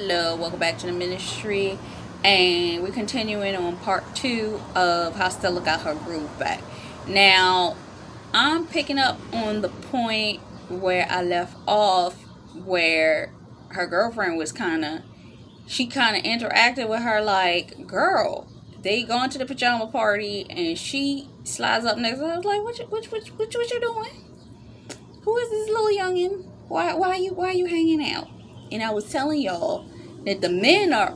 Hello, welcome back to the ministry, and we're continuing on part 2 of how Stella got her groove back. Now, I'm picking up on the point where I left off, where her girlfriend was she kind of interacted with her like, girl, they gone to the pajama party, and she slides up next to her. I was like, what you doing? Who is this little youngin? Why are you hanging out? And I was telling y'all that the men are,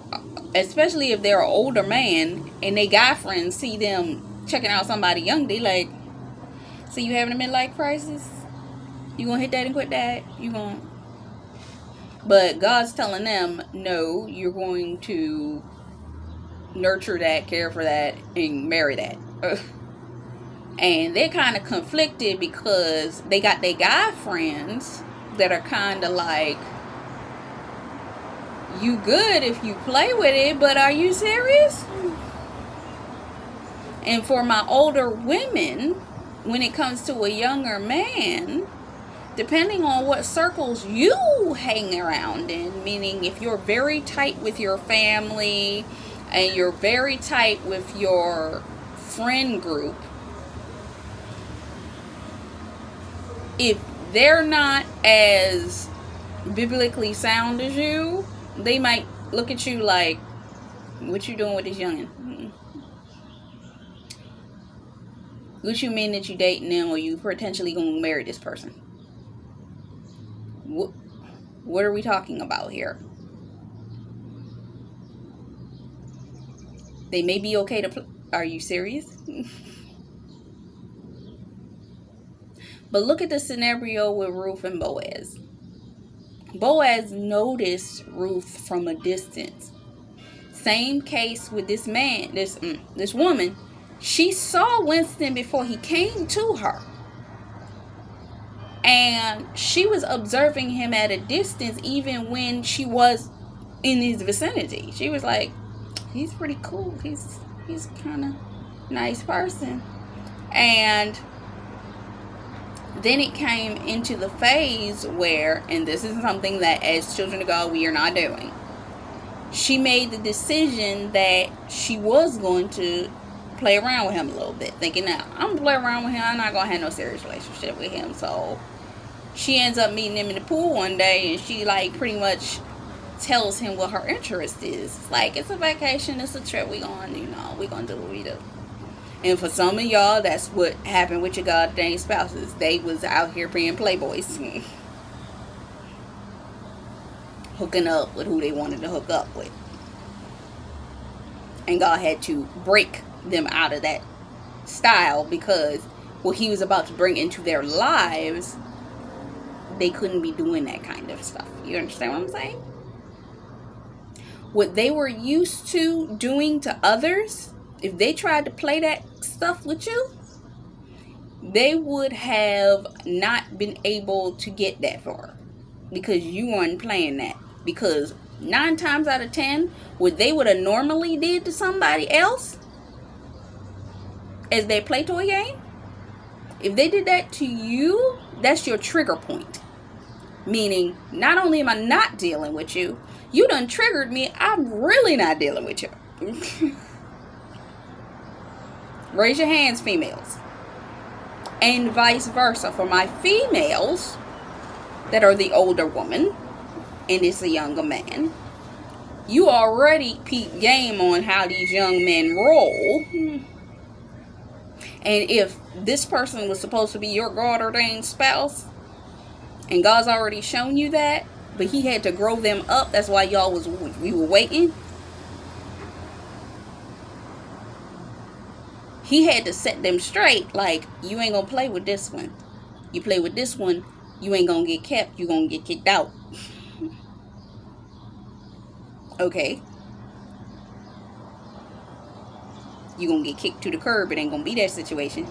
especially if they're an older man and they guy friends see them checking out somebody young, they like, so you having a midlife crisis? You gonna hit that and quit that? You gonna? But God's telling them, no, you're going to nurture that, care for that, and marry that. And they're kind of conflicted because they got their guy friends that are kind of like, you good if you play with it, but are you serious? And for my older women, when it comes to a younger man, depending on what circles you hang around in, meaning if you're very tight with your family and you're very tight with your friend group, if they're not as biblically sound as you, they might look at you like, what you doing with this youngin? What you mean that you dating them or you potentially gonna marry this person? What are we talking about here? They may be okay to are you serious? But look at the scenario with Ruth and Boaz. Boaz noticed Ruth from a distance. Same case with this man, this woman. She saw Winston before he came to her. And she was observing him at a distance even when she was in his vicinity. She was like, he's pretty cool. He's kind of nice person. And then it came into the phase where, and this is something that as children of God we are not doing, she made the decision that she was going to play around with him a little bit, thinking, now I'm gonna play around with him, I'm not gonna have no serious relationship with him. So she ends up meeting him in the pool one day, and she like pretty much tells him what her interest is. It's like, it's a vacation, it's a trip, we gonna do what we do. And for some of y'all, that's what happened with your goddamn spouses. They was out here being playboys. Hooking up with who they wanted to hook up with. And God had to break them out of that style because what he was about to bring into their lives, they couldn't be doing that kind of stuff. You understand what I'm saying? What they were used to doing to others, if they tried to play that stuff with you, they would have not been able to get that far because you weren't playing that. Because 9 times out of 10, what they would have normally did to somebody else as their play toy game, if they did that to you, that's your trigger point. Meaning, not only am I not dealing with you, you done triggered me, I'm really not dealing with you. Raise your hands, females. And vice versa. For my females that are the older woman and it's a younger man, you already peep game on how these young men roll. And if this person was supposed to be your God-ordained spouse, and God's already shown you that, but he had to grow them up, that's why we were waiting. He had to set them straight, like, you ain't gonna play with this one. You play with this one, you ain't gonna get kept, you gonna get kicked out. Okay. You gonna get kicked to the curb, it ain't gonna be that situation.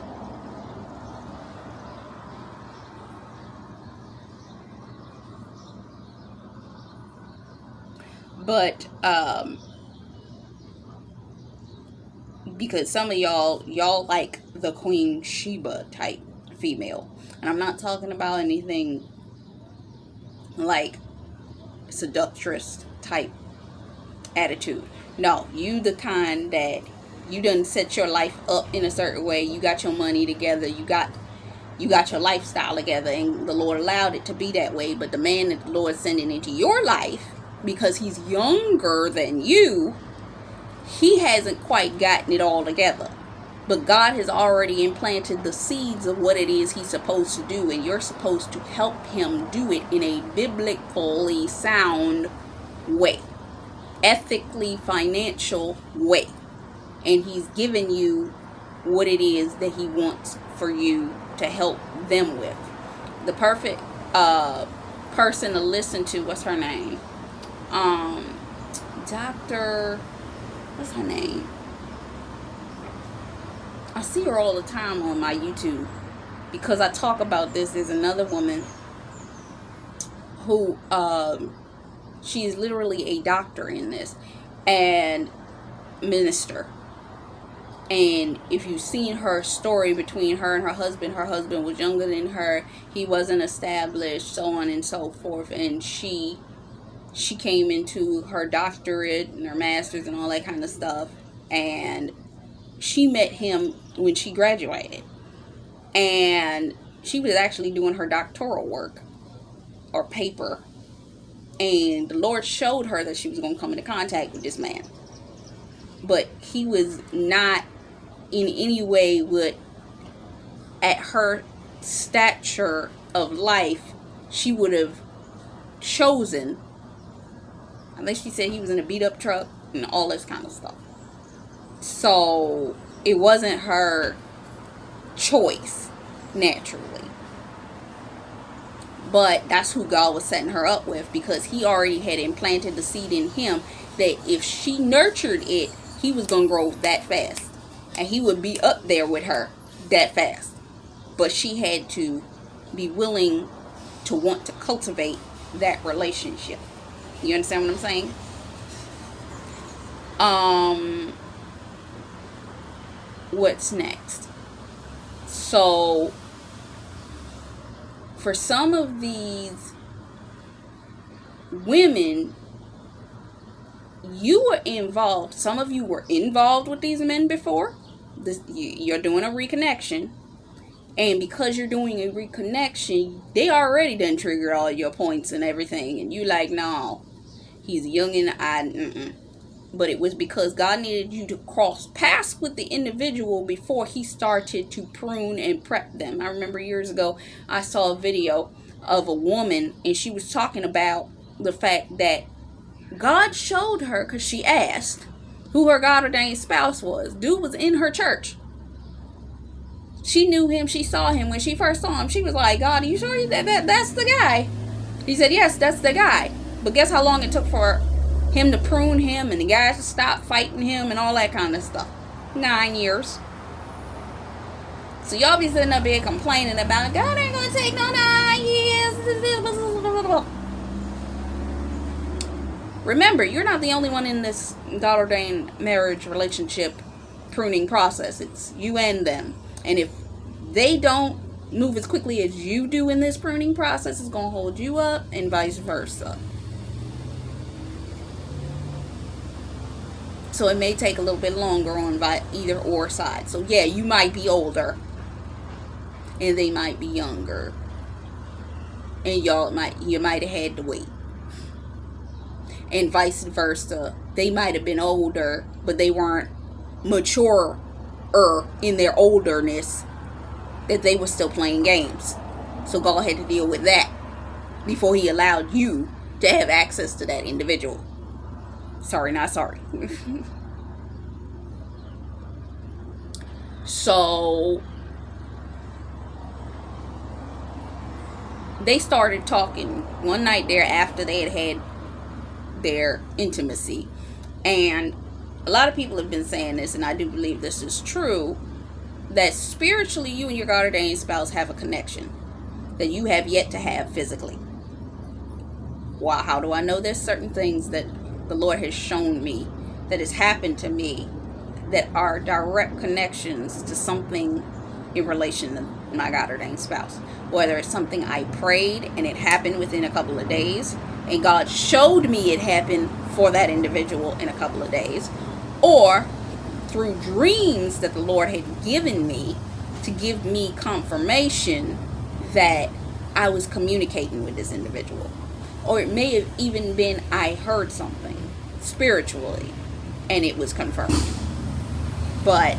But, because some of y'all like the Queen Sheba type female. And I'm not talking about anything like seductress type attitude. No, you the kind that you done set your life up in a certain way. You got your money together. You got your lifestyle together, and the Lord allowed it to be that way. But the man that the Lord is sending into your life, because he's younger than you, he hasn't quite gotten it all together. But God has already implanted the seeds of what it is he's supposed to do, and you're supposed to help him do it in a biblically sound way, ethically financial way. And he's given you what it is that he wants for you to help them with. The perfect person to listen to, what's her name? Dr. What's her name? I see her all the time on my YouTube because I talk about this. There's another woman who she is literally a doctor in this and minister. And if you've seen her story between her and her husband was younger than her. He wasn't established, so on and so forth. And she came into her doctorate and her master's and all that kind of stuff. And she met him when she graduated. And she was actually doing her doctoral work or paper. And the Lord showed her that she was going to come into contact with this man. But he was not in any way at her stature of life, she would have chosen. I think she said he was in a beat up truck and all this kind of stuff. So it wasn't her choice, naturally. But that's who God was setting her up with, because he already had implanted the seed in him that if she nurtured it, he was going to grow that fast. And he would be up there with her that fast. But she had to be willing to want to cultivate that relationship. You understand what I'm saying? What's next? So, for some of these women, you were involved. Some of you were involved with these men before. You're doing a reconnection. And because you're doing a reconnection, they already done triggered all your points and everything. And you like, no, he's young and But it was because God needed you to cross paths with the individual before he started to prune and prep them. I remember years ago, I saw a video of a woman, and she was talking about the fact that God showed her, because she asked who her God-ordained spouse was. Dude was in her church. She knew him. She saw him. When she first saw him, she was like, God, are you sure that's the guy? He said, yes, that's the guy. But guess how long it took for him to prune him and the guys to stop fighting him and all that kind of stuff? 9 years. So y'all be sitting up here complaining about, God ain't going to take no 9 years. Remember, you're not the only one in this God-ordained marriage relationship pruning process. It's you and them. And if they don't move as quickly as you do in this pruning process, it's going to hold you up, and vice versa. So it may take a little bit longer on either or side. So yeah, you might be older and they might be younger. And you might have had to wait. And vice versa. They might have been older, but they weren't mature in their olderness, that they were still playing games. So God had to deal with that before he allowed you to have access to that individual. Sorry, not sorry. So they started talking one night there after they had their intimacy. And a lot of people have been saying this, and I do believe this is true, that spiritually you and your God-ordained spouse have a connection that you have yet to have physically. Well, how do I know? There's certain things that the Lord has shown me, that has happened to me, that are direct connections to something in relation to my God-ordained spouse. Whether it's something I prayed and it happened within a couple of days, and God showed me it happened for that individual in a couple of days, or through dreams that the Lord had given me to give me confirmation that I was communicating with this individual. Or it may have even been I heard something spiritually and it was confirmed. But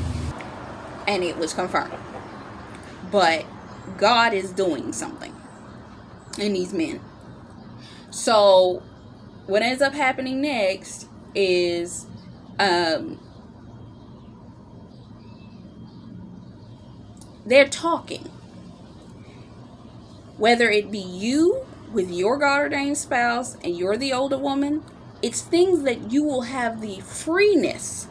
God is doing something in these men. So what ends up happening next is they're talking. Whether it be you with your God-ordained spouse and you're the older woman, it's things that you will have the freeness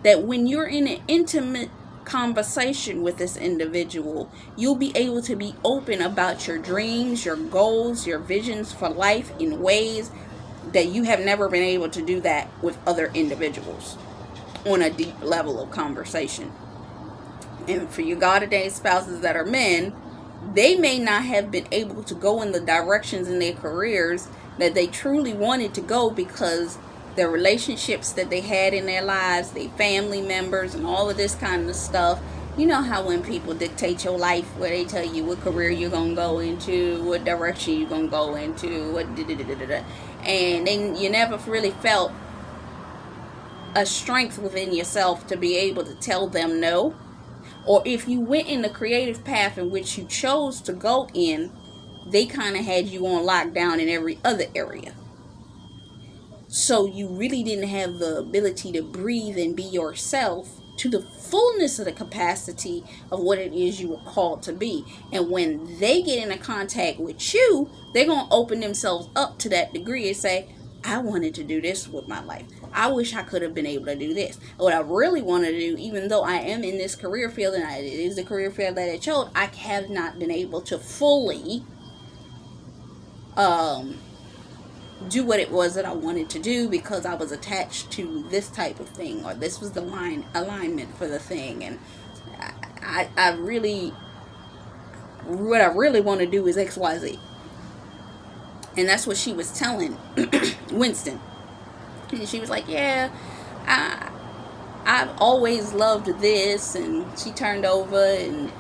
that when you're in an intimate conversation with this individual, you'll be able to be open about your dreams, your goals, your visions for life in ways that you have never been able to do that with other individuals on a deep level of conversation. And for your God-ordained spouses that are men, they may not have been able to go in the directions in their careers that they truly wanted to go because the relationships that they had in their lives, their family members, and all of this kind of stuff. You know how when people dictate your life, where they tell you what career you're going to go into, what direction you're going to go into, what and then you never really felt a strength within yourself to be able to tell them no. Or if you went in the creative path in which you chose to go in, they kind of had you on lockdown in every other area. So you really didn't have the ability to breathe and be yourself to the fullness of the capacity of what it is you were called to be. And when they get into contact with you, they're going to open themselves up to that degree and say, I wanted to do this with my life. I wish I could have been able to do this. What I really want to do, even though I am in this career field and it is the career field that I chose, I have not been able to fully do what it was that I wanted to do because I was attached to this type of thing, or this was the alignment for the thing. And I really, what I really want to do is XYZ. And that's what she was telling Winston. And she was like, yeah, I've always loved this. And she turned over and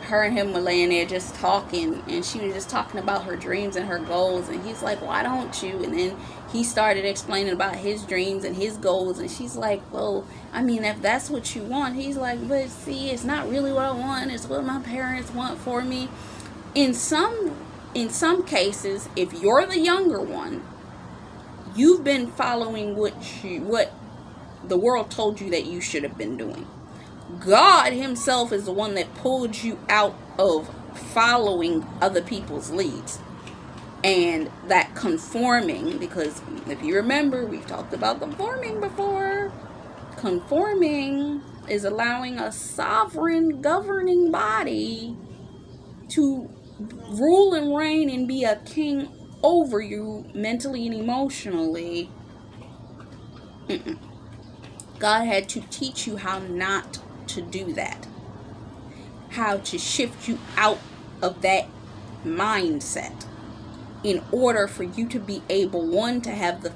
her and him were laying there just talking, and she was just talking about her dreams and her goals. And he's like, why don't you? And then he started explaining about his dreams and his goals, and she's like, well, I mean, if that's what you want. He's like, but see, it's not really what I want, it's what my parents want for me. In some cases, if you're the younger one, you've been following what the world told you that you should have been doing. God himself is the one that pulled you out of following other people's leads and that conforming, because if you remember, we've talked about conforming before. Conforming is allowing a sovereign governing body to rule and reign and be a king over you mentally and emotionally. God had to teach you how not to do that, how to shift you out of that mindset in order for you to be able, one, to have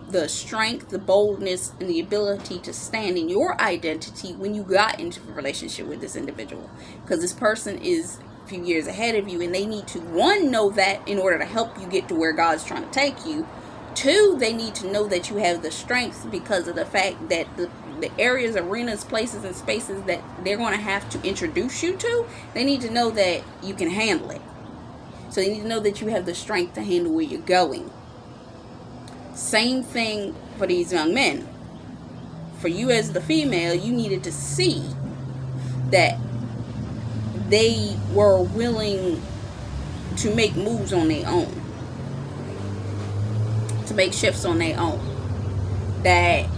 the strength, the boldness, and the ability to stand in your identity when you got into a relationship with this individual, because this person is a few years ahead of you, and they need to, one, know that in order to help you get to where God's trying to take you. Two, they need to know that you have the strength because of the fact that the areas, arenas, places, and spaces that they're going to have to introduce you to, they need to know that you can handle it. So they need to know that you have the strength to handle where you're going. Same thing for these young men. For you as the female, you needed to see that they were willing to make moves on their own, to make shifts on their own, that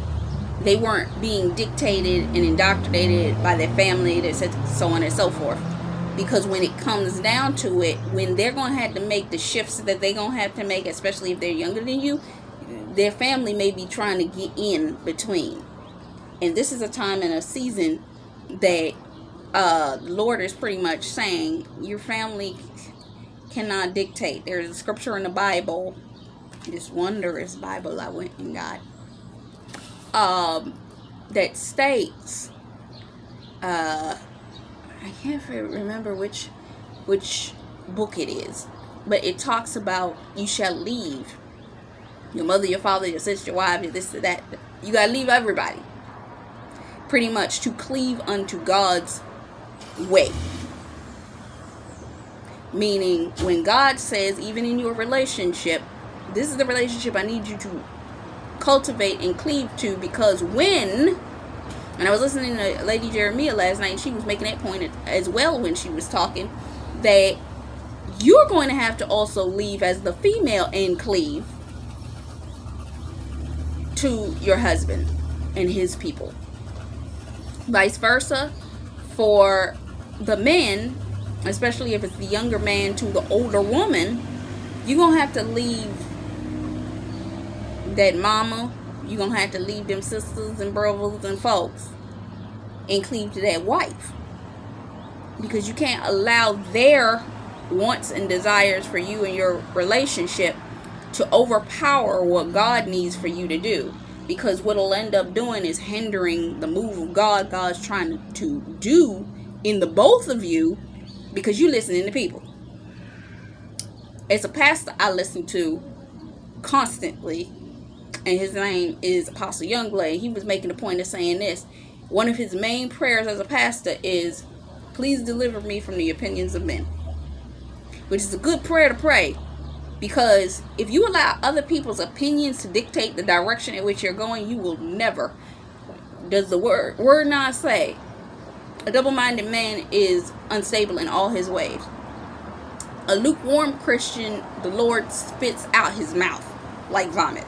they weren't being dictated and indoctrinated by their family, that said so on and so forth. Because when it comes down to it, when they're going to have to make the shifts that they're going to have to make, especially if they're younger than you, their family may be trying to get in between. And this is a time and a season that the Lord is pretty much saying your family cannot dictate. There's a scripture in the Bible this wondrous Bible I went and got, that states, I can't remember which book it is, but it talks about you shall leave your mother, your father, your sister, your wife, your this, that. You gotta leave everybody, pretty much, to cleave unto God's way. Meaning, when God says, even in your relationship, this is the relationship I need you to cultivate and cleave to, because when, and I was listening to Lady Jeremiah last night, and she was making that point as well when she was talking, that you're going to have to also leave as the female and cleave to your husband and his people. Vice versa for the men, especially if it's the younger man to the older woman, you're going to have to leave that mama, you're going to have to leave them sisters and brothers and folks and cleave to that wife. Because you can't allow their wants and desires for you and your relationship to overpower what God needs for you to do. Because what it'll end up doing is hindering the move of God God's trying to do in the both of you, because you listening to people. It's a pastor I listen to constantly, and his name is Apostle Youngblade. He was making a point of saying this. One of his main prayers as a pastor is, please deliver me from the opinions of men. Which is a good prayer to pray, because if you allow other people's opinions to dictate the direction in which you're going, you will never. Does the word not say, a double-minded man is unstable in all his ways? A lukewarm Christian, the Lord spits out his mouth like vomit.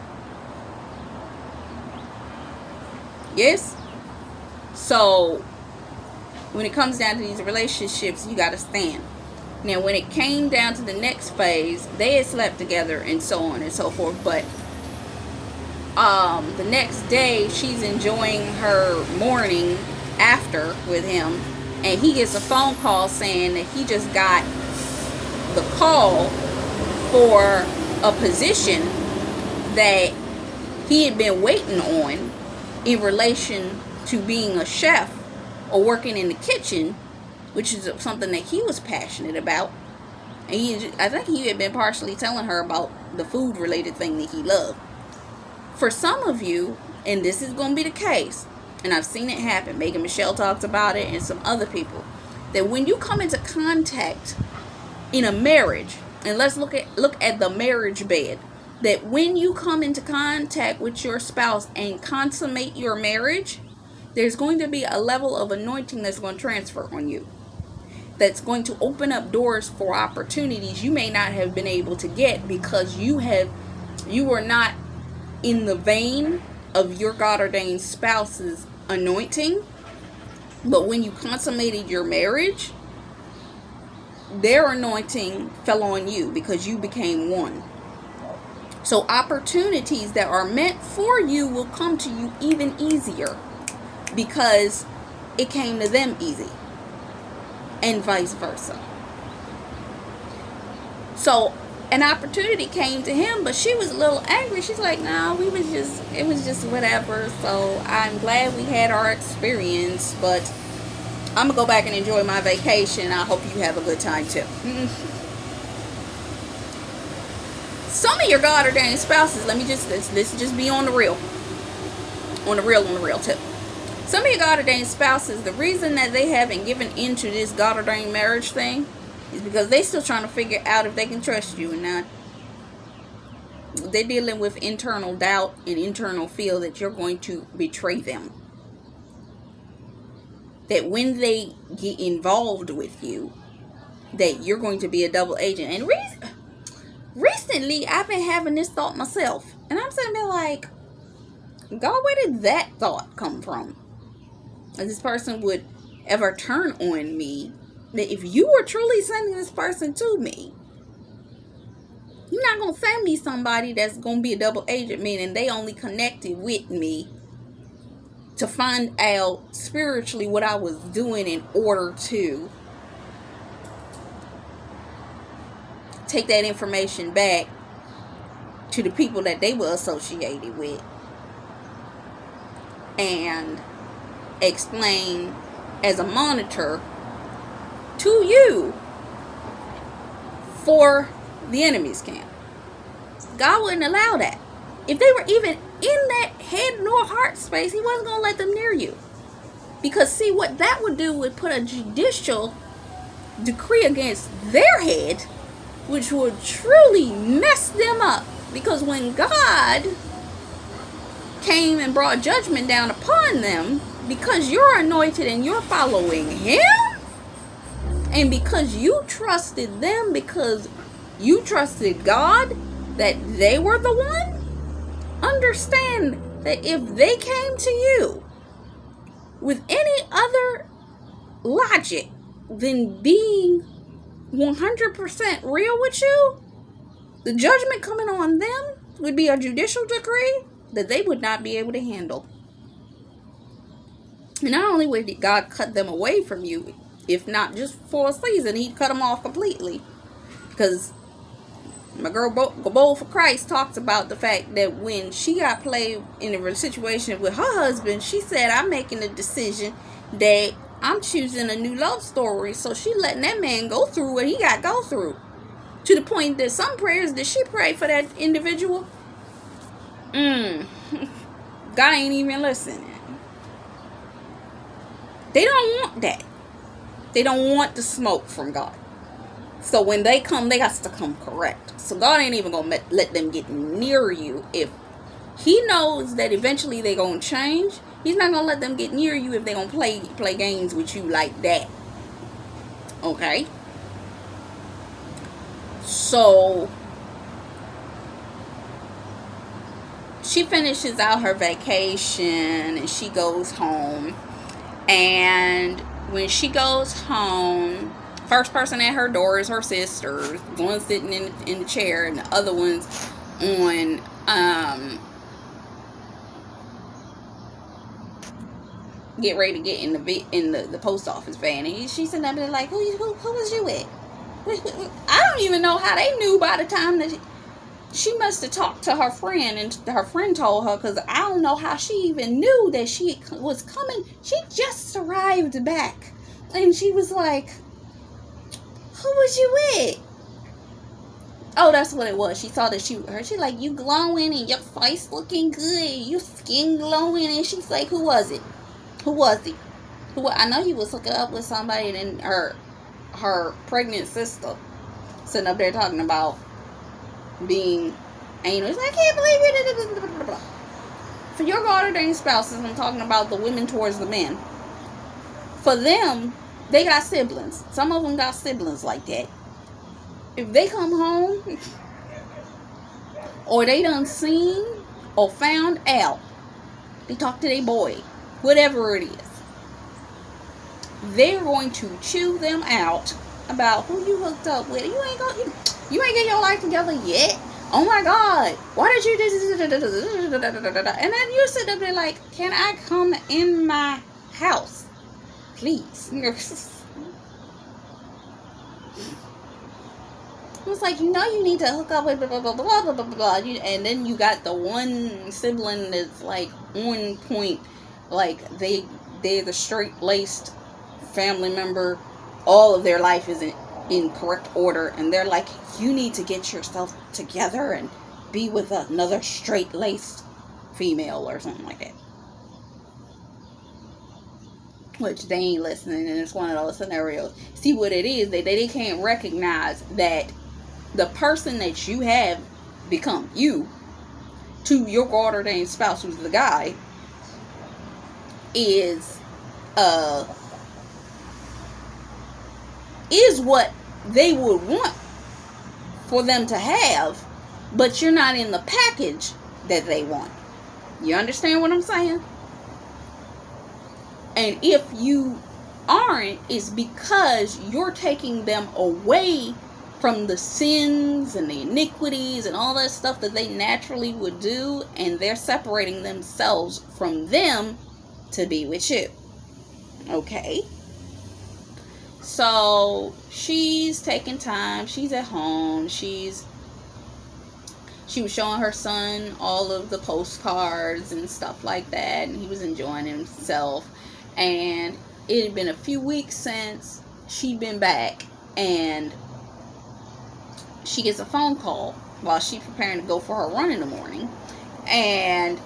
Yes? So, when it comes down to these relationships, you got to stand. Now, when it came down to the next phase, they had slept together and so on and so forth. But the next day, she's enjoying her morning after with him, and he gets a phone call saying that he just got the call for a position that he had been waiting on in relation to being a chef or working in the kitchen, which is something that he was passionate about. And I think he had been partially telling her about the food related thing that he loved. For some of you, and this is going to be the case, and I've seen it happen, Megan Michelle talks about it and some other people, that when you come into contact in a marriage, and let's look at the marriage bed, that when you come into contact with your spouse and consummate your marriage, there's going to be a level of anointing that's going to transfer on you, that's going to open up doors for opportunities you may not have been able to get, because you were not in the vein of your God-ordained spouse's anointing. But when you consummated your marriage, their anointing fell on you because you became one. So opportunities that are meant for you will come to you even easier because it came to them easy, and vice versa. So an opportunity came to him, but she was a little angry. She's like, no, it was just whatever. So I'm glad we had our experience, but I'm gonna go back and enjoy my vacation. I hope you have a good time too. Some of your God-ordained spouses, let's just be on the real tip. Some of your God-ordained spouses, the reason that they haven't given into this God-ordained marriage thing is because they still trying to figure out if they can trust you or not. They're dealing with internal doubt and internal fear that you're going to betray them. That when they get involved with you, that you're going to be a double agent. And recently, I've been having this thought myself. And I'm sitting there like, God, where did that thought come from? That this person would ever turn on me. That if you were truly sending this person to me, you're not going to send me somebody that's going to be a double agent, meaning they only connected with me to find out spiritually what I was doing in order to take that information back to the people that they were associated with, and explain as a monitor to you for the enemy's camp. God wouldn't allow that. If they were even in that head nor heart space, he wasn't going to let them near you. Because see, what that would do would put a judicial decree against their head, which would truly mess them up. Because when God came and brought judgment down upon them, because you're anointed and you're following him, and because you trusted them, because you trusted God, that they were the one, understand that if they came to you with any other logic than being 100% real with you, the judgment coming on them would be a judicial decree that they would not be able to handle. And not only would God cut them away from you, if not just for a season, he'd cut them off completely. Because my girl Bold for Christ talks about the fact that when she got played in a situation with her husband, she said, I'm making a decision that I'm choosing a new love story. So she letting that man go through what he got to go through. To the point that some prayers that she prayed for that individual, God ain't even listening. They don't want that. They don't want the smoke from God. So when they come, they got to come correct. So God ain't even going to let them get near you. If he knows that eventually they're going to change, he's not going to let them get near you if they're going to play games with you like that. Okay? So she finishes out her vacation and she goes home. And when she goes home, first person at her door is her sister. One sitting in the chair, and the other one's on get ready to get in the post office van. And she's sitting up there like, who was you with? I don't even know how they knew by the time that she must have talked to her friend, and her friend told her, because I don't know how she even knew that she was coming. She just arrived back, and she was like, who was you with? Oh, that's what it was. She saw that she like, you glowing and your face looking good, you skin glowing, and she's like, who was it? Who was he? I know he was hooking up with somebody, and her pregnant sister sitting up there talking about being anal. She's like, I can't believe it. For your God-ordained spouses, I'm talking about the women towards the men. For them, they got siblings. Some of them got siblings like that. If they come home, or they done seen or found out, they talk to their boy, whatever it is, they're going to chew them out about who you hooked up with. You ain't get your life together yet. Oh my God, why did you do? And then you sit up there like, can I come in my house, please? It's like, you need to hook up with blah, blah, blah, blah, blah, blah, blah. And then you got the one sibling that's like on point, like they're the straight-laced family member. All of their life is in correct order, and they're like, you need to get yourself together and be with another straight-laced female or something like that. Which they ain't listening, and it's one of those scenarios. See what it is, they can't recognize that the person that you have become you to your God-ordained spouse, who's the guy, is what they would want for them to have, but you're not in the package that they want. You understand what I'm saying? And if you aren't, it's because you're taking them away from the sins and the iniquities and all that stuff that they naturally would do, and they're separating themselves from them to be with you. Okay? So she's taking time, she's at home, she's she was showing her son all of the postcards and stuff like that, and he was enjoying himself. And it had been a few weeks since she'd been back, and she gets a phone call while she's preparing to go for her run in the morning, and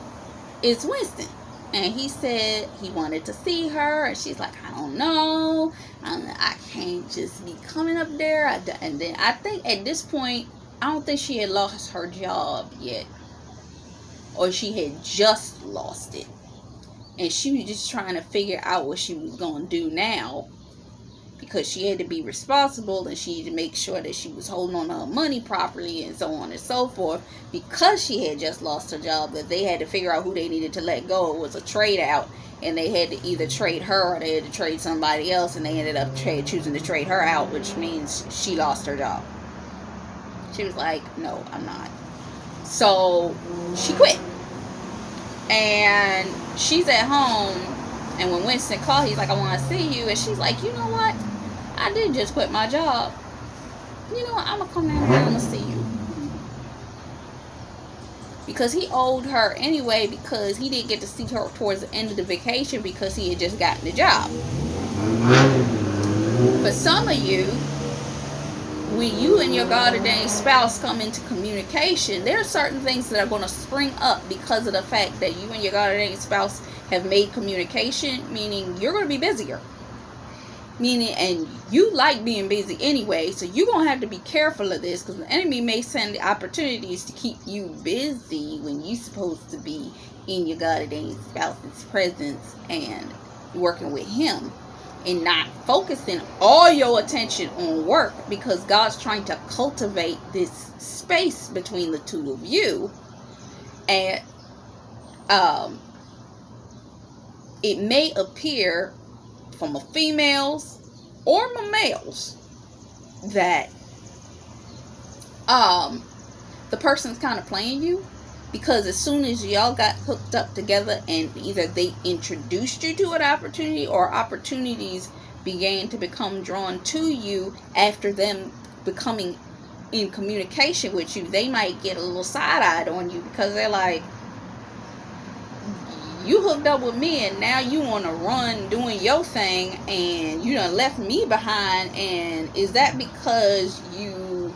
it's Winston. And he said he wanted to see her, and she's like, I don't know, I can't just be coming up there. And then I think at this point, I don't think she had lost her job yet, or she had just lost it, and she was just trying to figure out what she was going to do now, because she had to be responsible, and she had to make sure that she was holding on to her money properly, and so on and so forth, because she had just lost her job. That they had to figure out who they needed to let go. It was a trade out, and they had to either trade her or they had to trade somebody else, and they ended up choosing to trade her out, which means she lost her job. She was like, no, I'm not. So she quit, and she's at home, and when Winston called, he's like, I want to see you. And she's like, you know what, I did just quit my job. You know what, I'm gonna come down here and I'm gonna see you. Because he owed her anyway, because he didn't get to see her towards the end of the vacation because he had just gotten the job. For some of you, when you and your God-ordained spouse come into communication, there are certain things that are going to spring up because of the fact that you and your God-ordained spouse have made communication, meaning you're going to be busier. Meaning, and you like being busy anyway, so you're going to have to be careful of this, because the enemy may send opportunities to keep you busy when you're supposed to be in your God-ordained spouse's presence and working with him, and not focusing all your attention on work, because God's trying to cultivate this space between the two of you. And it may appear from a females or my males that the person's kind of playing you, because as soon as y'all got hooked up together and either they introduced you to an opportunity or opportunities began to become drawn to you after them becoming in communication with you, they might get a little side-eyed on you, because they're like, you hooked up with me and now you want to run doing your thing and you done left me behind. And is that because you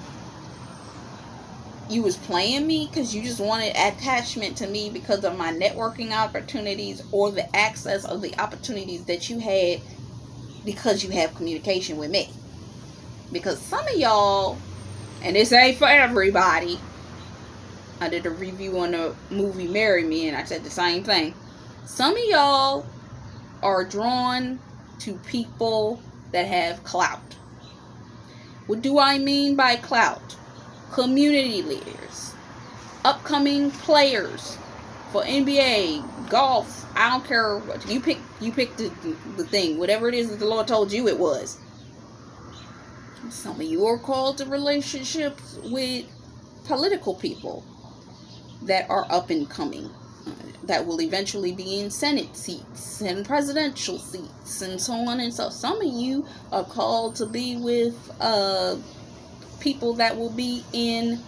was playing me because you just wanted attachment to me because of my networking opportunities, or the access of the opportunities that you had because you have communication with me? Because some of y'all, and this ain't for everybody, I did a review on the movie Marry Me and I said the same thing. Some of y'all are drawn to people that have clout. What do I mean by clout? Community leaders, upcoming players for NBA, golf, I don't care what you pick the thing, whatever it is that the Lord told you it was. Some of you are called to relationships with political people that are up and coming, that will eventually be in Senate seats and presidential seats and so on and so. Some of you are called to be with people that will be in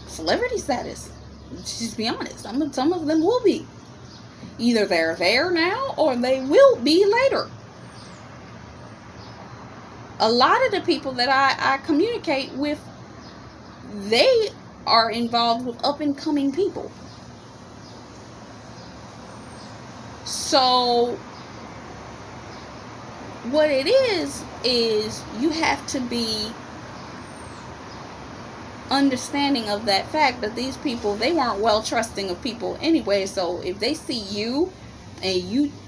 celebrity status. Just be honest. Some of them will be. Either they're there now or they will be later. A lot of the people that I communicate with, they are involved with up and coming people. So what it is you have to be understanding of that fact that these people, they weren't well trusting of people anyway. So if they see you and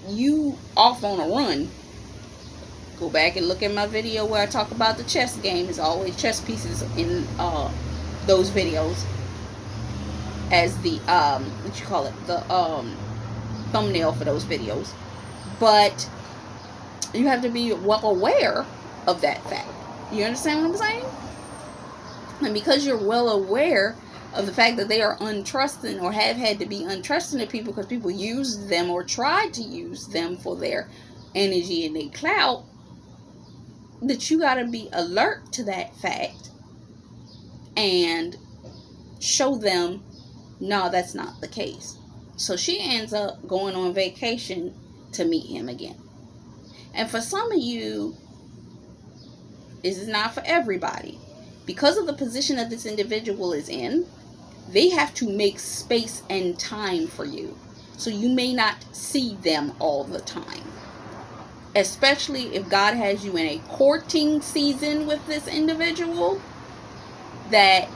you off on a run, go back and look at my video where I talk about the chess game. There's always chess pieces in those videos as the the thumbnail for those videos. But you have to be well aware of that fact. You understand what I'm saying? And because you're well aware of the fact that they are untrusting or have had to be untrusting to people because people use them or tried to use them for their energy and their clout, that you got to be alert to that fact and show them, no, that's not the case. So she ends up going on vacation to meet him again. And for some of you, this is not for everybody. Because of the position that this individual is in, they have to make space and time for you. So you may not see them all the time. Especially if God has you in a courting season with this individual, that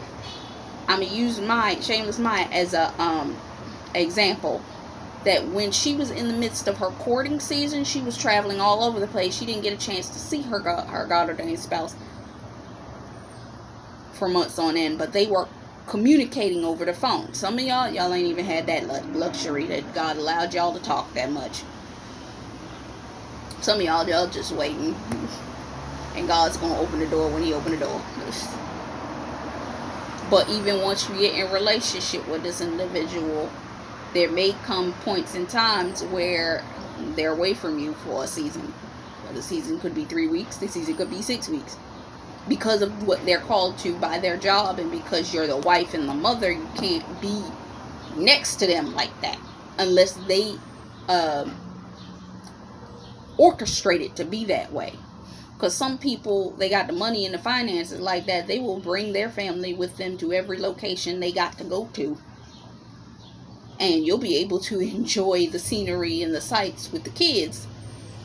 I'm going to use my shameless Maya as a example. That when she was in the midst of her courting season, she was traveling all over the place. She didn't get a chance to see her God-ordained spouse for months on end, but they were communicating over the phone. Some of y'all ain't even had that luxury that God allowed y'all to talk that much. Some of y'all just waiting, and God's gonna open the door when He open the door. But even once you get in relationship with this individual, there may come points in times where they're away from you for a season. The season could be 3 weeks. The season could be 6 weeks. Because of what they're called to by their job, and because you're the wife and the mother, you can't be next to them like that unless they orchestrate it to be that way. Because some people, they got the money and the finances like that, they will bring their family with them to every location they got to go to, and you'll be able to enjoy the scenery and the sights with the kids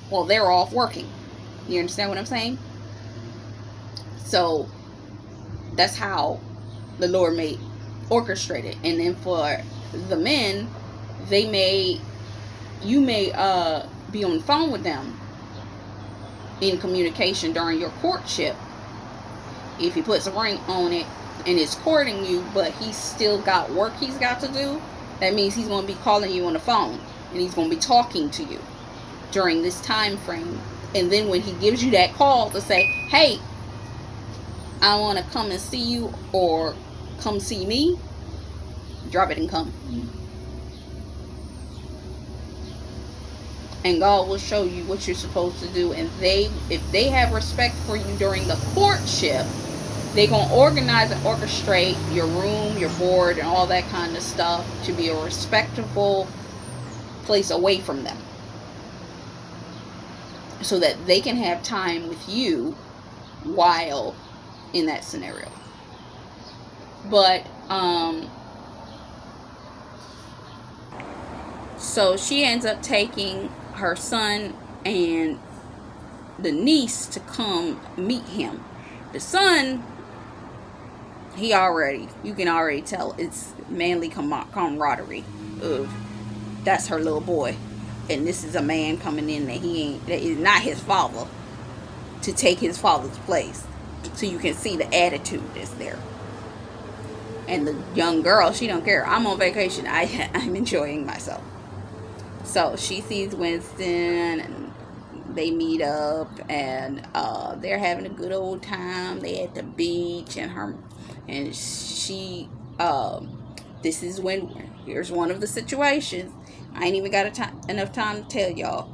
while they're off working. You understand what I'm saying? So that's how the Lord may orchestrate it. And then for the men, you may be on the phone with them in communication during your courtship. If he puts a ring on it and is courting you, but he's still got work he's got to do, that means he's going to be calling you on the phone, and he's going to be talking to you during this time frame. And then when he gives you that call to say, hey, I want to come and see you, or come see me, drop it and come. And God will show you what you're supposed to do. And if they have respect for you during the courtship, they're going to organize and orchestrate your room, your board, and all that kind of stuff to be a respectable place away from them, so that they can have time with you while in that scenario. But so she ends up taking her son and the niece to come meet him. The son, you can already tell it's manly camaraderie of, that's her little boy, and this is a man coming in that is not his father, to take his father's place. So you can see the attitude that's there. And the young girl, she don't care. I'm on vacation. I'm enjoying myself. So she sees Winston, and they meet up, and they're having a good old time. They at the beach, and she this is when, here's one of the situations. I ain't even got enough time to tell y'all.